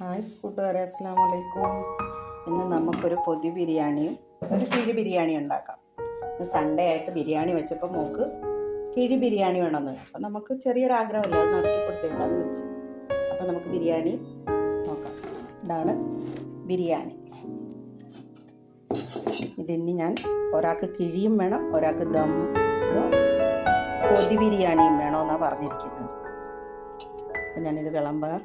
Hi കൂട്ടുകാരെ, അസ്സലാമു അലൈക്കും. ഇന്ന് നമുക്കൊരു പൊതി ബിരിയാണിയും ഒരു കിഴി ബിരിയാണി ഉണ്ടാക്കാം. ഇന്ന് സൺഡേ ആയിട്ട് ബിരിയാണി വെച്ചപ്പോൾ മോൾക്ക് കിഴി ബിരിയാണി വേണമെന്ന്. അപ്പം നമുക്ക് ചെറിയൊരാഗ്രഹമല്ല, അത് നടത്തി കൊടുത്തേക്കാന്ന് വെച്ച്. അപ്പം നമുക്ക് ബിരിയാണി നോക്കാം. ഇതാണ് ബിരിയാണി. ഇതിന് ഞാൻ ഒരാൾക്ക് കിഴിയും വേണം, ഒരാൾക്ക് ദം പൊതി ബിരിയാണിയും വേണമെന്നാണ് പറഞ്ഞിരിക്കുന്നത്. അപ്പം ഞാനിത് വിളമ്പാം.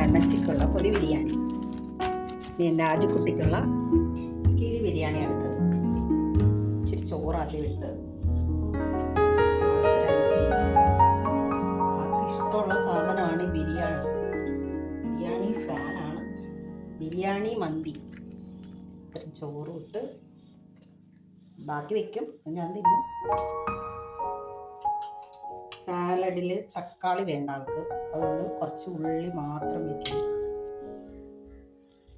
അണ്ണച്ചിക്കുള്ള പൊതി ബിരിയാണി, എൻ്റെ ആജുക്കുട്ടിക്കുള്ള കിഴി ബിരിയാണി അടുത്തത്. ഇച്ചിരി ചോറ് ആദ്യം ഇട്ട് ആൾക്ക് ഇഷ്ടമുള്ള സാധനമാണ് ബിരിയാണി. ബിരിയാണി ഫാനാണ്. ബിരിയാണി മന്തി. ഇത്രയും ചോറും ഇട്ട് ബാക്കി വയ്ക്കും, ഞാൻ തിന്നും. സാലഡിൽ തക്കാളി വേണ്ട ആൾക്ക്, അതുകൊണ്ട് കുറച്ച് ഉള്ളി മാത്രം വയ്ക്കും.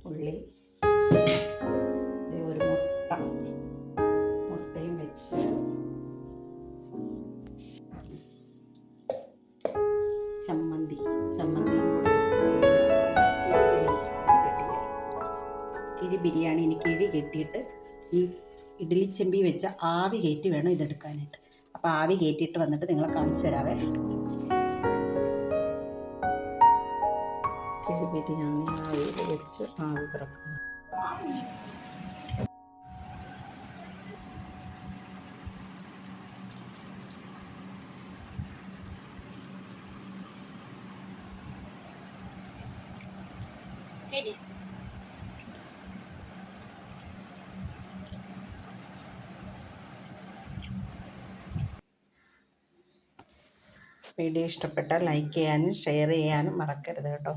ഉള്ളി, ഒരു മുട്ടയും വെച്ച് ചമ്മന്തിയും കൂടെ വെച്ച് കിഴി ബിരിയാണി. ഇനി കിഴി കെട്ടിയിട്ട് ഈ ഇഡ്ഡലി ചെമ്പി വെച്ച് ആവി കയറ്റി വേണം ഇതെടുക്കാനായിട്ട്. അപ്പോൾ ആവി കയറ്റിയിട്ട് വന്നിട്ട് നിങ്ങളെ കാണിച്ചു തരാവേ. കിഴി ബിരിയാണി ആവിയിൽ വെച്ച് ആവി പിറക്കുന്നു. വീഡിയോ ഇഷ്ടപ്പെട്ടാൽ ലൈക്ക് ചെയ്യാനും ഷെയർ ചെയ്യാനും മറക്കരുത് കേട്ടോ.